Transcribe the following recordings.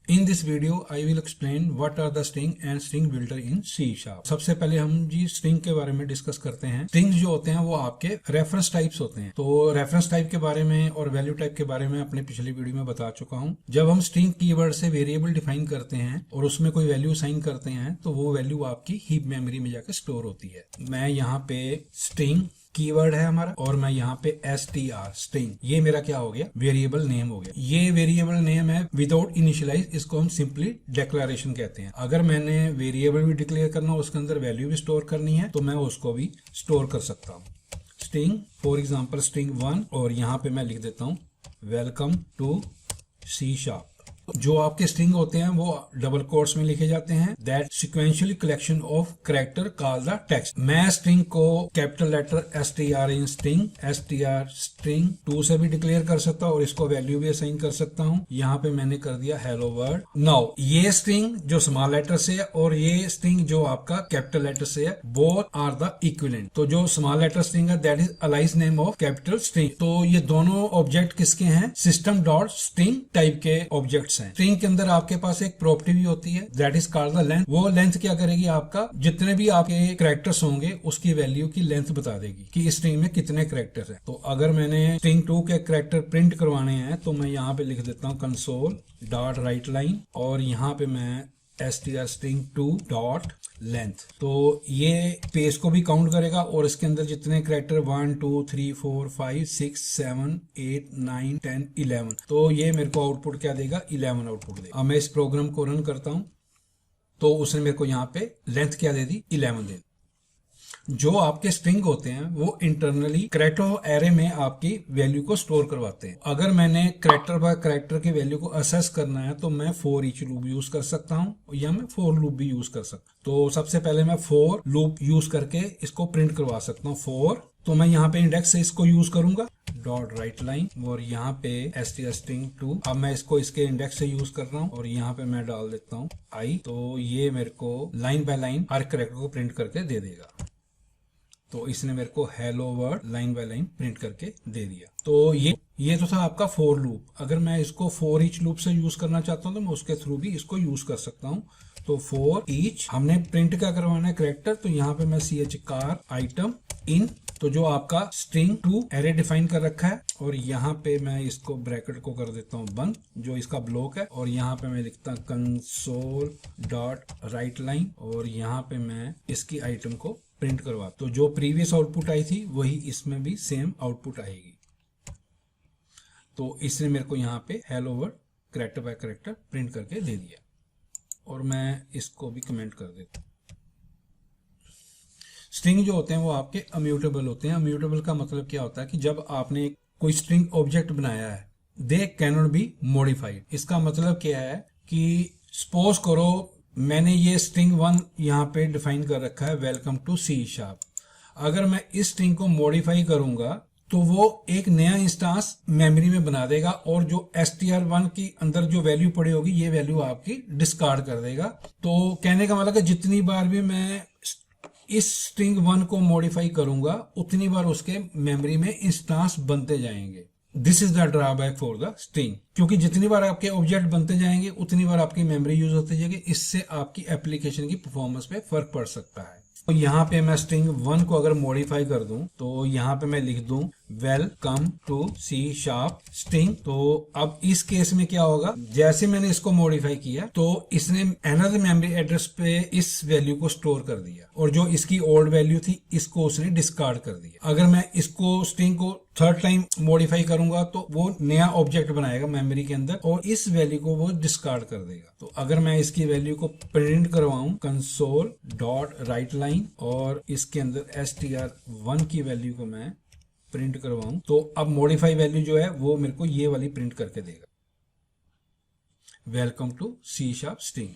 In this video, I will explain what are the string and string builder in C#. सबसे पहले हम जी string के बारे में डिस्कस करते हैं। Strings जो होते हैं वो आपके रेफरेंस टाइप्स होते हैं। तो रेफरेंस टाइप के बारे में और वैल्यू टाइप के बारे में अपने पिछली वीडियो में बता चुका हूँ। जब हम स्ट्रिंग कीवर्ड से वेरिएबल डिफाइन करते हैं और उसमें कोई वैल्यू असाइन करते हैं तो वो वैल्यू आपकी हीप मेमोरी में जाकर स्टोर होती है। मैं यहाँ पे स्ट्रिंग कीवर्ड है हमारा और मैं यहाँ पे str स्ट्रिंग, ये मेरा क्या हो गया, वेरिएबल नेम हो गया। ये वेरिएबल नेम है विदाउट इनिशियलाइज, इसको हम सिंपली डिक्लेरेशन कहते हैं। अगर मैंने वेरिएबल भी डिक्लेयर करना हो, उसके अंदर वैल्यू भी स्टोर करनी है तो मैं उसको भी स्टोर कर सकता हूँ। स्ट्रिंग फॉर एग्जांपल स्ट्रिंग 1 और यहाँ पे मैं लिख देता हूँ वेलकम टू C#। जो आपके स्ट्रिंग होते हैं वो डबल कोट्स में लिखे जाते हैं। That sequential collection of character call the text. मैं स्ट्रिंग को capital letter str in string str string 2 से भी डिक्लेयर कर सकता हूँ और इसको वैल्यू भी असाइन कर सकता हूँ। यहाँ पे मैंने कर दिया हेलो वर्ल्ड। नाउ ये स्ट्रिंग जो स्मॉल लेटर से है और ये स्ट्रिंग जो आपका कैपिटल लेटर से है, बोथ आर द इक्विवेलेंट। तो जो स्मॉल लेटर स्ट्रिंग है that is alias name of capital string. तो ये दोनों ऑब्जेक्ट किसके हैं, सिस्टम डॉट स्ट्रिंग टाइप के ऑब्जेक्ट। स्ट्रिंग के अंदर आपके पास एक प्रॉपर्टी भी होती है that is called the length. वो लेंथ क्या करेगी, आपका जितने भी आपके कैरेक्टर्स होंगे उसकी वैल्यू की लेंथ बता देगी कि इस स्ट्रिंग में कितने कैरेक्टर्स हैं। तो अगर मैंने स्ट्रिंग 2 के कैरेक्टर प्रिंट करवाने हैं तो मैं यहाँ पे लिख देता हूँ कंसोल डॉट राइट लाइन और यहाँ पे मैं str string 2 डॉट लेंथ। तो ये पेज को भी काउंट करेगा और इसके अंदर जितने कैरेक्टर 1 2 3 4 5 6 7 8 9 10 11, तो ये मेरे को आउटपुट क्या देगा, 11 आउटपुट देगा। अब मैं इस प्रोग्राम को रन करता हूं तो उसने मेरे को यहाँ पे लेंथ क्या दे दी, 11 दे दी। जो आपके स्ट्रिंग होते हैं वो इंटरनली कैरेक्टर एरे में आपकी वैल्यू को स्टोर करवाते हैं। अगर मैंने कैरेक्टर बाय कैरेक्टर की वैल्यू को असेस करना है तो मैं फॉर ईच लूप यूज कर सकता हूं या मैं फॉर लूप भी यूज कर सकता हूं। तो सबसे पहले मैं फॉर लूप यूज करके इसको प्रिंट करवा सकता हूँ। फॉर, तो मैं यहाँ पे इंडेक्स से इसको यूज करूंगा डॉट राइट लाइन और यहाँ पे str string 2। अब मैं इसको इसके इंडेक्स से यूज कर रहा हूँ और यहाँ पे मैं डाल देता हूँ i। तो ये मेरे को line by line her character को प्रिंट करके दे देगा। तो इसने मेरे को hello word line by line print करके दे दिया। तो ये तो था आपका फॉर लूप। अगर मैं इसको फॉर ईच लूप से यूज करना चाहता हूँ तो मैं उसके थ्रू भी इसको यूज कर सकता हूँ। तो फॉर ईच हमने प्रिंट क्या करवाना है, कैरेक्टर। तो यहाँ पे मैं char आइटम इन, तो जो आपका स्ट्रिंग 2 एरे डिफाइन कर रखा है और यहाँ पे मैं इसको ब्रैकेट को कर देता हूँ बंद, जो इसका ब्लॉक है। और यहाँ पे मैं लिखता हूँ कंसोल डॉट राइट लाइन और यहाँ पे मैं इसकी आइटम को प्रिंट करवा। तो जो प्रीवियस आउटपुट आई थी वही इसमें भी सेम आउटपुट आएगी। तो इसने मेरे को यहाँ पे hello word character bye character print करके दे दिया और मैं इसको भी कमेंट कर देता हूँ। स्ट्रिंग जो होते हैं वो आपके अम्यूटेबल होते हैं। अम्यूटेबल का मतलब क्या होता है कि जब आपने कोई स्ट्रिंग ऑब्जेक्ट बनाया है, they can not be modified. इसका मतलब क्या है कि सपोज करो मैंने ये स्ट्रिंग 1 यहाँ पे डिफाइन कर रखा है वेलकम टू C#। अगर मैं इस स्ट्रिंग को मॉडिफाई करूंगा तो वो एक नया इंस्टांस मेमोरी में बना देगा और जो str1 की अंदर जो वैल्यू पड़ी होगी ये वैल्यू आपकी डिस्कार्ड कर देगा। तो कहने का मतलब है जितनी बार भी मैं इस स्ट्रिंग 1 को मॉडिफाई करूंगा उतनी बार उसके मेमोरी में इंस्टांस बनते जाएंगे। This is the drawback for the string, क्योंकि जितनी बार आपके ऑब्जेक्ट बनते जाएंगे उतनी बार आपकी मेमोरी यूज होती जाएगी। इससे आपकी एप्लीकेशन की परफॉर्मेंस पे फर्क पड़ सकता है। तो यहाँ पे मैं स्ट्रिंग 1 को अगर मॉडिफाई कर दूं तो यहाँ पे मैं लिख दूं वेलकम टू C# स्ट्रिंग। तो अब इस केस में क्या होगा, जैसे मैंने इसको मॉडिफाई किया तो इसने अनदर मेमोरी एड्रेस पे इस वैल्यू को स्टोर कर दिया और जो इसकी ओल्ड वैल्यू थी इसको उसने डिस्कार्ड कर दिया। अगर मैं इसको स्ट्रिंग को थर्ड टाइम मॉडिफाई करूंगा तो वो नया ऑब्जेक्ट बनाएगा मेमोरी के अंदर और इस वैल्यू को वो डिस्कार्ड कर देगा। तो अगर मैं इसकी वैल्यू को प्रिंट करवाऊं कंसोल डॉट राइट लाइन और इसके अंदर str1 की वैल्यू को मैं प्रिंट करवाऊं तो अब मॉडिफाई वैल्यू जो है वो मेरे को ये वाली प्रिंट करके देगा welcome to C# string.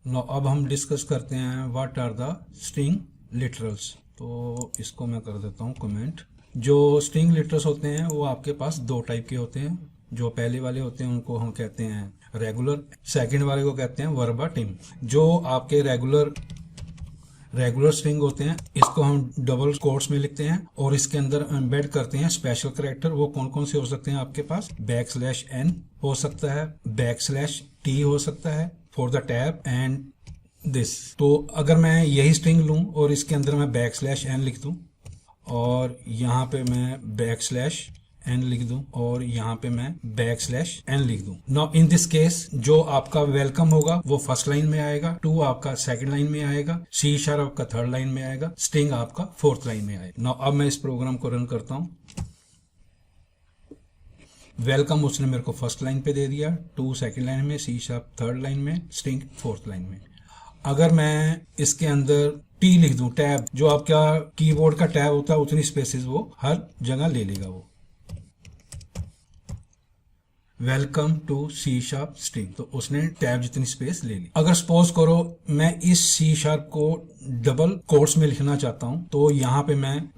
Now अब हम डिस्कस करते हैं what are the string literals. तो इसको मैं कर देता हूं कमेंट। जो स्ट्रिंग लिटरल्स होते हैं वो आपके पास 2 टाइप के होते हैं। जो पहले वाले होते हैं उनको हम कहते हैं रेगुलर, सेकंड वाले को कहते हैं वर्बाटिम। जो आपके रेगुलर रेगुलर स्ट्रिंग होते हैं, इसको हम डबल कोट्स में लिखते हैं और इसके अंदर एम्बेड करते हैं स्पेशल कैरेक्टर। वो कौन कौन से हो सकते हैं आपके पास? \n हो सकता है, \t हो सकता है for the tab and this. तो अगर मैं यही स्ट्रिंग लूं और इसके अंदर मैं \n लिख दूं और यहाँ पे मैं \n लिख दूं और यहाँ पे मैं \n लिख दूं। नाउ इन दिस केस जो आपका वेलकम होगा वो फर्स्ट लाइन में आएगा, टू आपका सेकंड लाइन में आएगा, C# आपका थर्ड लाइन में आएगा, स्ट्रिंग आपका फोर्थ लाइन में आएगा। नाउ अब मैं इस प्रोग्राम को रन करता हूं। वेलकम उसने मेरे को फर्स्ट लाइन पे दे दिया, टू सेकंड लाइन में, C# थर्ड लाइन में, स्ट्रिंग फोर्थ लाइन में। अगर मैं इसके अंदर T लिख दूं, टैब, जो आपका कीबोर्ड का टैब होता है उतनी स्पेसेस वो हर जगह ले लेगा। वो वेलकम टू C# स्ट्रिंग, तो उसने टैब जितनी स्पेस ले ली। अगर सपोज करो मैं इस C# को डबल कोट्स में लिखना चाहता हूं, तो यहाँ पे मैं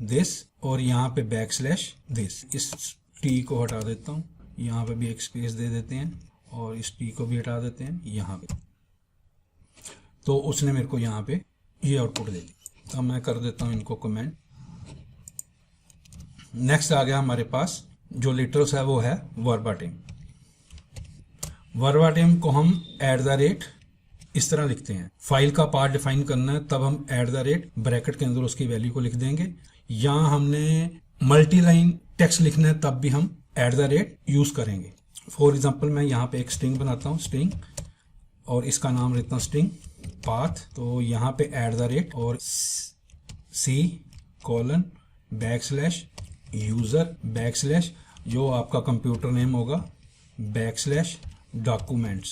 \this और यहाँ पे \this, इस T को हटा देता हूँ, यहाँ पे भी एक स्पेस दे देते हैं और इस T को भी हटा देते हैं यहाँ पे। तो उसने मेरे को यहाँ पे ये आउटपुट दे दी। अब मैं कर देता हूँ इनको कमेंट। नेक्स्ट आ गया हमारे पास जो लिटरल्स है वो है वर्बाटिम। वर्बाटिम को हम @ इस तरह लिखते हैं। फाइल का पार्ट डिफाइन करना है तब हम @ ब्रैकेट के अंदर उसकी वैल्यू को लिख देंगे। यहाँ हमने मल्टी लाइन टेक्स्ट लिखना है तब भी हम @ यूज करेंगे। फॉर एग्जांपल मैं यहाँ पे एक स्ट्रिंग बनाता हूँ, स्ट्रिंग, और इसका नाम लिखता हूँ स्ट्रिंग पाथ। तो यहाँ पे @ और C:\user जो आपका कंप्यूटर नेम होगा \documents।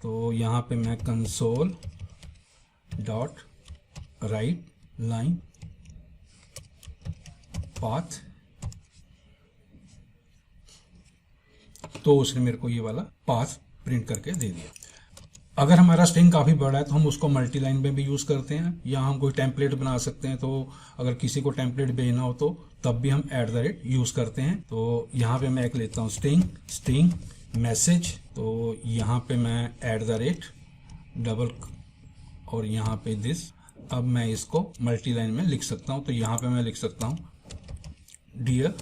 तो यहाँ पे मैं console.writeLine path, तो उसने मेरे को ये वाला पाथ प्रिंट करके दे दिया। अगर हमारा स्ट्रिंग काफ़ी बड़ा है तो हम उसको मल्टी लाइन में भी यूज़ करते हैं, या हम कोई टेम्पलेट बना सकते हैं। तो अगर किसी को टेम्पलेट भेजना हो तो तब भी हम @ यूज़ करते हैं। तो यहाँ पे मैं एक लेता हूँ स्ट्रिंग मैसेज, तो यहाँ पे मैं @ डबल और यहाँ पे दिस। अब मैं इसको मल्टी लाइन में लिख सकता हूँ। तो यहाँ पे मैं लिख सकता हूँ dear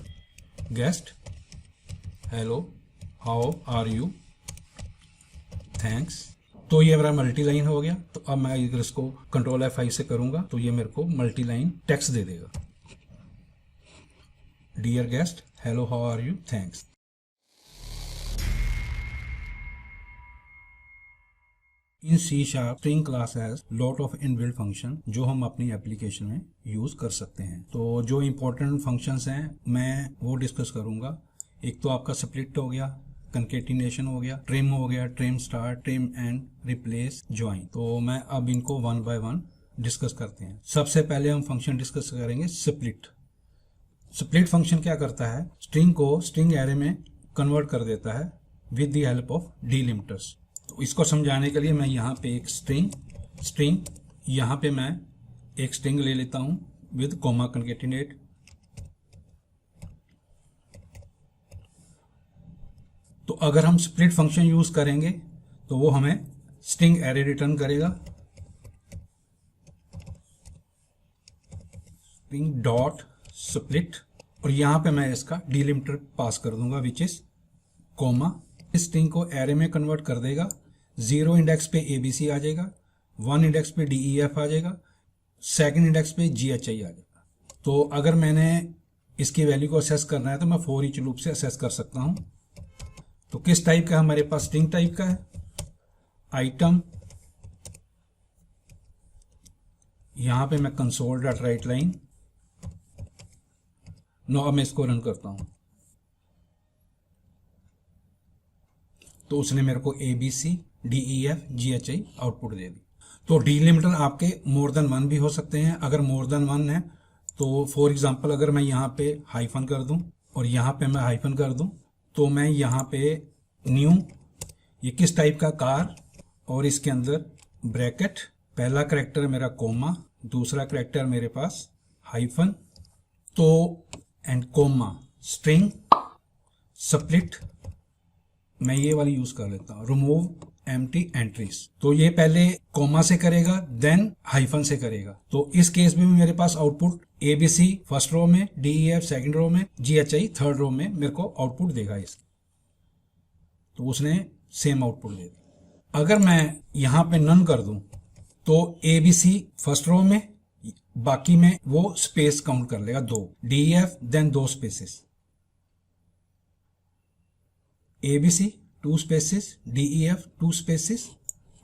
guest, hello, how are you, thanks. तो ये मेरा मल्टी लाइन हो गया। तो अब मैं अगर इसको Ctrl F5 से करूंगा तो ये मेरे को मल्टी लाइन टेक्स्ट दे देगा, dear guest, hello, how are you, thanks. In C# string class has lot of inbuilt function जो हम अपनी एप्लीकेशन में यूज कर सकते हैं। तो जो इंपॉर्टेंट फंक्शंस हैं मैं वो डिस्कस करूंगा। एक तो आपका स्प्लिट हो गया, कंकेटिनेशन हो गया, ट्रिम हो गया, trim start, trim and, replace, join. तो मैं अब इनको वन बाय वन डिस्कस करते हैं। सबसे पहले हम फंक्शन डिस्कस करेंगे स्प्लिट। स्प्लिट फंक्शन क्या करता है? स्ट्रिंग को स्ट्रिंग एरे में कन्वर्ट कर देता है विद द हेल्प ऑफ डिलिमिटर्स। तो इसको समझाने के लिए मैं यहाँ पे एक स्ट्रिंग यहाँ पे मैं एक स्ट्रिंग ले लेता हूँ विद कॉमा कंकेटिनेट। तो अगर हम स्प्लिट फंक्शन यूज करेंगे तो वो हमें स्ट्रिंग एरे रिटर्न करेगा, स्ट्रिंग डॉट स्प्लिट, और यहां पे मैं इसका डिलिमिटर पास कर दूंगा विच इज कॉमा। इस स्ट्रिंग को एरे में कन्वर्ट कर देगा। 0 इंडेक्स पे ABC आ जाएगा, 1 इंडेक्स पे DEF आ जाएगा, 2nd इंडेक्स पे GHI आ जाएगा। तो अगर मैंने इसकी वैल्यू को असेस करना है तो मैं फॉर ईच लूप से असेस कर सकता हूं। तो किस टाइप का हमारे पास? स्ट्रिंग टाइप का है। आइटम, यहां पे मैं console.writeLine। नो, अब मैं इसको रन करता हूं तो उसने मेरे को ABC, DEF, GHI आउटपुट दे दी। तो डिलिमिटर आपके मोर देन 1 भी हो सकते हैं। अगर मोर देन 1 है तो फॉर एग्जांपल अगर मैं यहाँ पे हाइफन कर दूं और यहाँ पे मैं हाइफन कर दूं तो मैं यहाँ पे न्यू, ये किस टाइप का? कार, और इसके अंदर ब्रैकेट, पहला करैक्टर मेरा कोमा, दूसरा करैक्टर मेरे पास हाइफन, तो एंड कोमा, स्ट्रिंग स्प्लिट। मैं ये वाली यूज कर लेता हूँ। Remove empty entries. तो ये पहले कॉमा से करेगा देन हाइफन से करेगा। तो इस केस में भी मेरे पास आउटपुट ABC फर्स्ट रो में, DEF सेकंड रो में, GHI थर्ड रो में मेरे को आउटपुट देगा इसकी। तो उसने सेम आउटपुट दे दिया। अगर मैं यहां पे नन कर दूं तो ABC फर्स्ट रो में, बाकी में वो स्पेस काउंट कर लेगा 2, DEF then 2 spaces, ABC 2 spaces, DEF 2 spaces.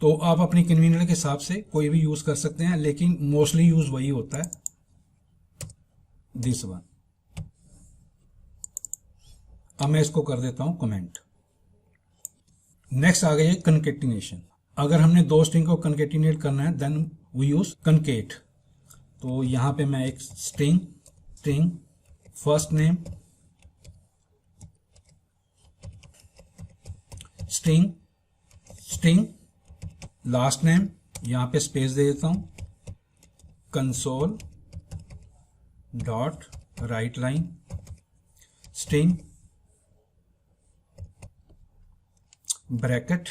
तो आप अपनी कन्वीनियंस के हिसाब से कोई भी यूज कर सकते हैं, लेकिन मोस्टली यूज वही होता है, दिस वन। अब मैं इसको कर देता हूं कमेंट। नेक्स्ट आ गई है कनकेटिनेशन। अगर हमने 2 स्ट्रिंग को कनकेटिनेट करना है देन वी यूज कनकेट। तो यहां पे मैं एक string first name, string last name, यहां पे स्पेस दे देता हूं, console dot write line, string bracket.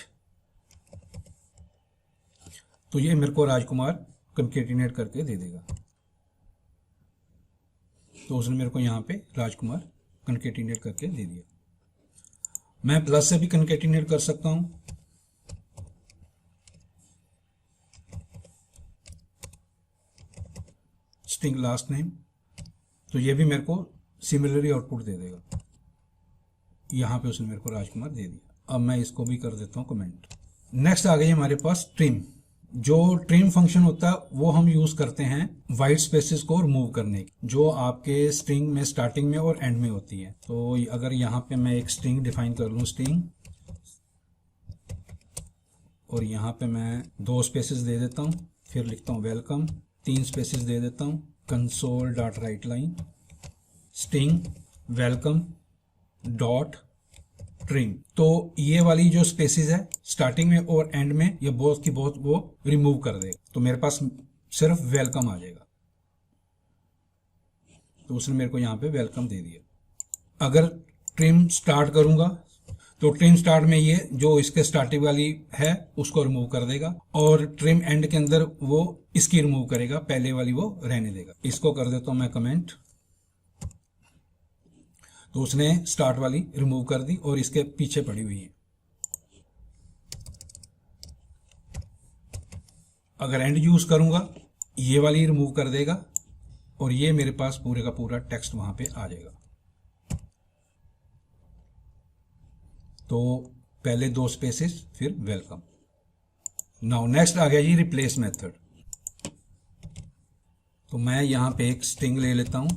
तो ये मेरे को राजकुमार कंकेटिनेट करके दे देगा। तो उसने मेरे को यहां पे राजकुमार कंकेटिनेट करके दे दिया। मैं प्लस से भी कंकेटिनेट कर सकता हूं, स्ट्रिंग लास्ट नेम। तो ये भी मेरे को सिमिलरली आउटपुट दे देगा। यहां पे उसने मेरे को राजकुमार दे दिया। अब मैं इसको भी कर देता हूं कमेंट। नेक्स्ट आ गई हमारे पास ट्रिम। जो ट्रिम फंक्शन होता है वो हम यूज करते हैं वाइट स्पेसेस को रिमूव करने की, जो आपके स्ट्रिंग में स्टार्टिंग में और एंड में होती है। तो अगर यहाँ पे मैं एक स्ट्रिंग डिफाइन कर लूं, स्ट्रिंग, और यहाँ पे मैं 2 स्पेसेस दे देता हूँ, फिर लिखता हूँ वेलकम, 3 स्पेसेस दे देता हूँ, console dot write line, string welcome dot trim. तो ये वाली जो स्पेसेस है स्टार्टिंग में और एंड में, ये बहुत की बहुत वो रिमूव कर देगा। तो मेरे पास सिर्फ वेलकम आ जाएगा। तो उसने मेरे को यहां पे वेलकम दे दिया। अगर ट्रिम स्टार्ट करूंगा तो ट्रिम स्टार्ट में ये जो इसके स्टार्टिंग वाली है उसको रिमूव कर देगा, और ट्रिम एंड के अंदर वो इसकी रिमूव करेगा, पहले वाली वो रहने देगा। इसको कर देता हूं मैं कमेंट। तो उसने स्टार्ट वाली रिमूव कर दी और इसके पीछे पड़ी हुई है। अगर एंड यूज करूंगा ये वाली रिमूव कर देगा और ये मेरे पास पूरे का पूरा टेक्स्ट वहां पे आ जाएगा। तो पहले 2 स्पेसेस फिर वेलकम। नाउ नेक्स्ट आ गया जी रिप्लेस मेथड। तो मैं यहां पे एक स्ट्रिंग ले लेता हूं,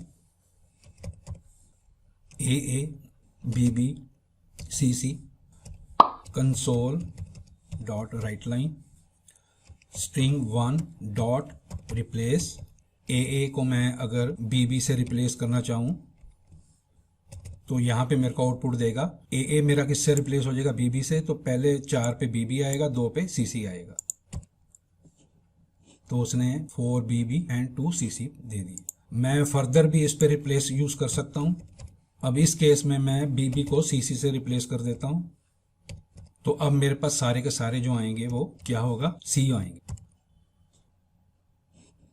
AA BB CC, console dot write line, string 1 dot replace. AA को मैं अगर BB से रिप्लेस करना चाहूं तो यहां पे मेरे को आउटपुट देगा। AA मेरा किससे रिप्लेस हो जाएगा? BB से। तो पहले 4 पे BB आएगा, 2 पे CC आएगा। तो उसने 4 BB एंड 2 CC दे दी। मैं फर्दर भी इस पे रिप्लेस यूज कर सकता हूं। अब इस केस में मैं BB को CC से रिप्लेस कर देता हूं। तो अब मेरे पास सारे के सारे जो आएंगे वो क्या होगा? C आएंगे।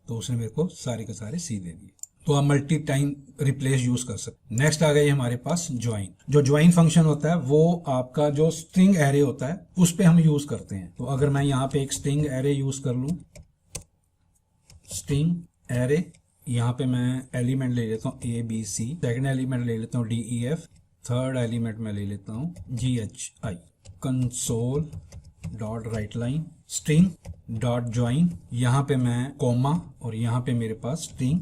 तो उसने मेरे को सारे के सारे C दे दिए। तो आप मल्टी टाइम रिप्लेस यूज कर सकते। नेक्स्ट आ गई हमारे पास ज्वाइन। जो ज्वाइन फंक्शन होता है वो आपका जो स्ट्रिंग एरे होता है उस पे हम यूज करते हैं। तो अगर मैं यहाँ पे एक स्ट्रिंग एरे यूज कर लूं, स्ट्रिंग एरे, यहाँ पे मैं एलिमेंट ले लेता हूँ ABC, सेकंड एलिमेंट ले लेता हूँ DEF, थर्ड एलिमेंट मैं ले लेता हूँ GHI, console dot write line, string dot join, यहाँ पे मैं कॉमा और यहाँ पे मेरे पास स्ट्रिंग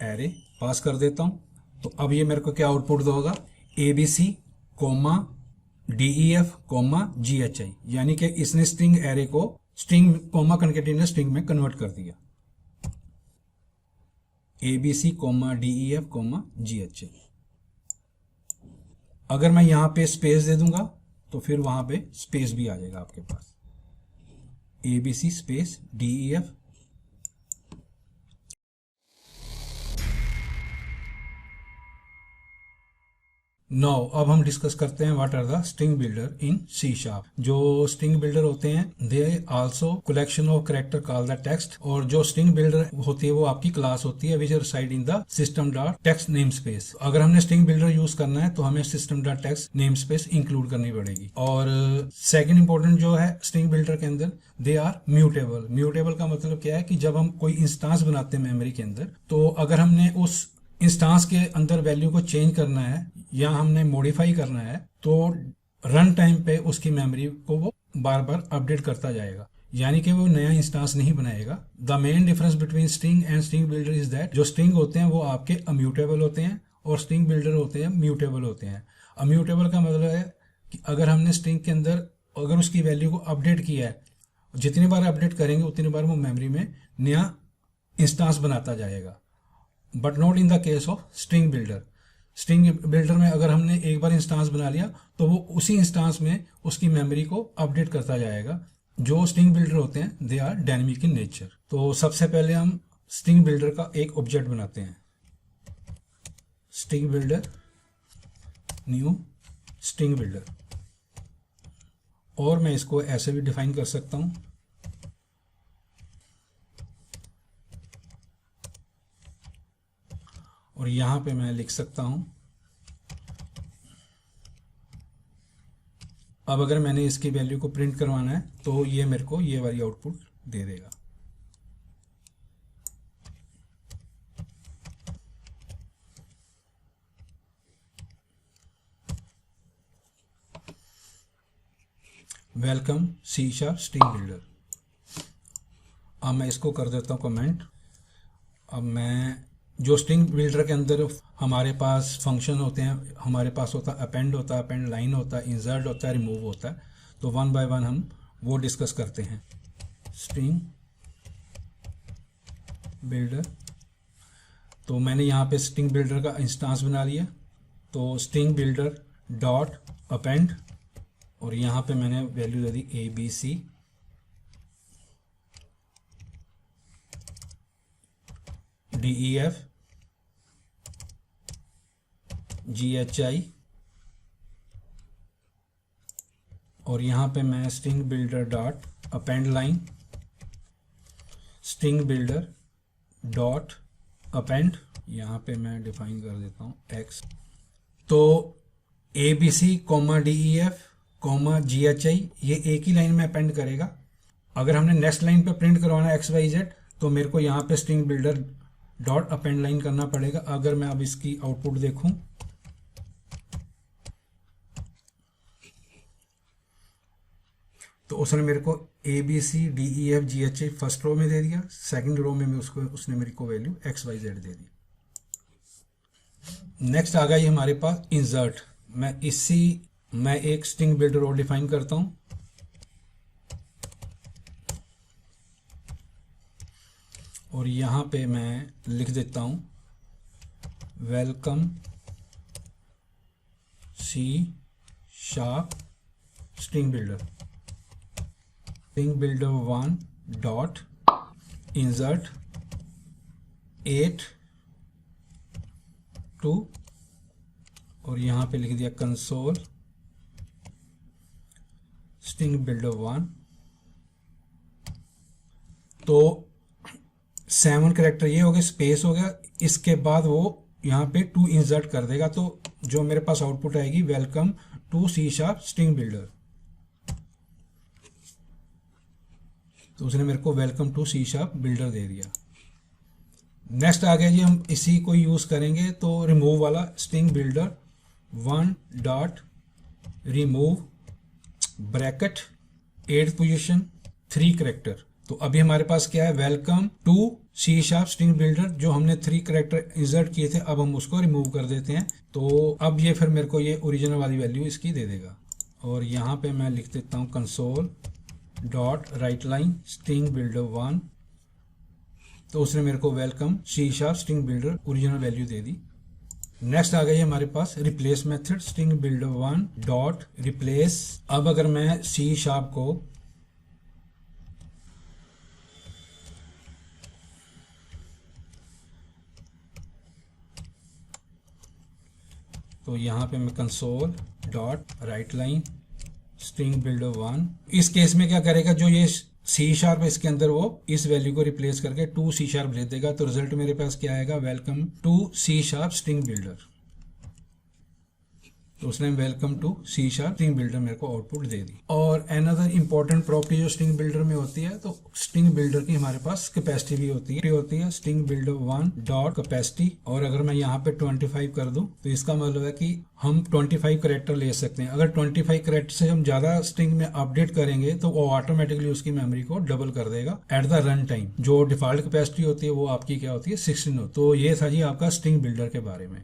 एरे पास कर देता हूँ। तो अब ये मेरे को क्या आउटपुट दोगा? ABC comma DEF comma GHI, यानी कि इसने स्ट्रिंग एरे को स्ट्रिंग कॉमा कंकेटिनेट स्ट्रिंग में कन्वर्ट कर दिया। ABC comma DEF comma GHI। अगर मैं यहां पे स्पेस दे दूंगा तो फिर वहां पे स्पेस भी आ जाएगा आपके पास, ABC स्पेस DEF। नो, अब हम डिस्कस करते हैं what are the string builder in C sharp. जो स्ट्रिंग बिल्डर होते हैं they also collection of character call the text, और जो स्ट्रिंग बिल्डर होती है वो आपकी क्लास होती है which reside in the system dot text namespace. अगर हमने स्ट्रिंग बिल्डर यूज करना है तो हमें system dot text namespace include करनी पड़ेगी। और सेकंड इंपॉर्टेंट जो है स्ट्रिंग बिल्डर के अंदर, दे आर म्यूटेबल। म्यूटेबल का मतलब क्या है कि जब हम कोई इंस्टांस बनाते हैं मेमोरी के अंदर, तो अगर हमने उस इंस्टांस के अंदर वैल्यू को चेंज करना है या हमने मॉडिफाई करना है तो रन टाइम पे उसकी मेमोरी को वो बार बार अपडेट करता जाएगा, यानी कि वो नया इंस्टांस नहीं बनाएगा। The main difference between string and string builder is that जो स्ट्रिंग होते हैं वो आपके अम्यूटेबल होते हैं और स्ट्रिंग बिल्डर होते हैं म्यूटेबल होते हैं। अम्यूटेबल का मतलब है कि अगर हमने स्ट्रिंग के अंदर अगर उसकी वैल्यू को अपडेट किया है, जितनी बार अपडेट करेंगे उतनी बार वो मेमोरी में नया इंस्टांस बनाता जाएगा, but not in the case of string builder. String builder में अगर हमने एक बार इंस्टांस बना लिया तो वो उसी इंस्टांस में उसकी मेमोरी को अपडेट करता जाएगा। जो स्ट्रिंग बिल्डर होते हैं they are dynamic in nature. तो सबसे पहले हम स्ट्रिंग बिल्डर का एक ऑब्जेक्ट बनाते हैं, string builder, new string builder, और मैं इसको ऐसे भी डिफाइन कर सकता हूं, और यहां पे मैं लिख सकता हूं। अब अगर मैंने इसकी वैल्यू को प्रिंट करवाना है तो ये मेरे को ये वाली आउटपुट दे देगा। Welcome C sharp string builder. अब मैं इसको कर देता हूं कमेंट। अब मैं जो स्ट्रिंग बिल्डर के अंदर हमारे पास फंक्शन होते हैं, हमारे पास होता है अपेंड, होता है अपेंड लाइन, होता है इंसर्ट, होता है रिमूव, होता है। तो वन बाय वन हम वो डिस्कस करते हैं। स्ट्रिंग बिल्डर, तो मैंने यहाँ पे स्ट्रिंग बिल्डर का इंस्टांस बना लिया, तो स्ट्रिंग बिल्डर डॉट अपेंड, और यहाँ पे मैंने वैल्यू दे दी ABC, DEF, GHI, और यहाँ पे मैं string builder dot append line, string builder dot append, यहाँ पे मैं डिफाइन कर देता हूँ X। तो ABC, DEF, GHI ये एक ही लाइन में अपेंड करेगा। अगर हमने नेक्स्ट लाइन पे प्रिंट करवाना है XYZ तो मेरे को यहाँ पे string builder dot append line करना पड़ेगा। अगर मैं अब इसकी आउटपुट देखूं तो उसने मेरे को ABC, DEF, GHI first row में दे दिया, सेकंड रो में उसने मेरे को वैल्यू XYZ दे दी। नेक्स्ट आ गई हमारे पास इंसर्ट। मैं एक स्ट्रिंग बिल्डर और डिफाइन करता हूं, और यहां पे मैं लिख देता हूं welcome C sharp string builder, string builder 1 dot insert 8 2, और यहां पे लिख दिया कंसोल स्ट्रिंग बिल्डर 1। तो 7 कैरेक्टर ये हो गए, स्पेस हो गया, इसके बाद वो यहाँ पे 2 इंसर्ट कर देगा, तो जो मेरे पास आउटपुट आएगी welcome to C sharp string builder. तो उसने मेरे को welcome to C sharp builder दे दिया। नेक्स्ट आ गया जी, हम इसी को यूज करेंगे, तो रिमूव वाला string builder 1 dot remove bracket 8th position 3 character. तो अभी हमारे पास क्या है, welcome to C sharp string builder, जो हमने 3 कैरेक्टर इंसर्ट किए थे, अब हम उसको रिमूव कर देते हैं। तो अब ये फिर मेरे को ये ओरिजिनल वाली वैल्यू इसकी दे देगा, और यहाँ पे मैं लिख देता हूँ console dot write line string builder 1। तो उसने मेरे को welcome C sharp string builder original value दे दी। नेक्स्ट आ गई हमारे पास replace method, string builder 1 dot replace. अब अगर मैं सी शार्प को तो यहाँ पे मैं console dot write line string builder 1, इस केस में क्या करेगा, जो ये C# इसके अंदर वो इस वैल्यू को रिप्लेस करके 2C# भेज देगा। तो रिजल्ट मेरे पास क्या आएगा, welcome to C# string builder. तो उसने welcome to C# string builder मेरे को आउटपुट दे दी। और अनदर इंपॉर्टेंट प्रॉपर्टी जो स्ट्रिंग बिल्डर में होती है, तो स्ट्रिंग बिल्डर की हमारे पास कैपेसिटी भी होती है स्ट्रिंग बिल्डर 1 डॉट कैपेसिटी। और अगर मैं यहाँ पे 25 कर दूं तो इसका मतलब है कि हम 25 कैरेक्टर ले सकते हैं। अगर 25 कैरेक्टर से हम ज्यादा स्ट्रिंग में अपडेट करेंगे तो वो ऑटोमेटिकली उसकी मेमोरी को डबल कर देगा एट द रन टाइम। जो डिफॉल्ट कैपेसिटी होती है वो आपकी क्या होती है, 16 होती है। तो ये था जी आपका स्ट्रिंग बिल्डर के बारे में।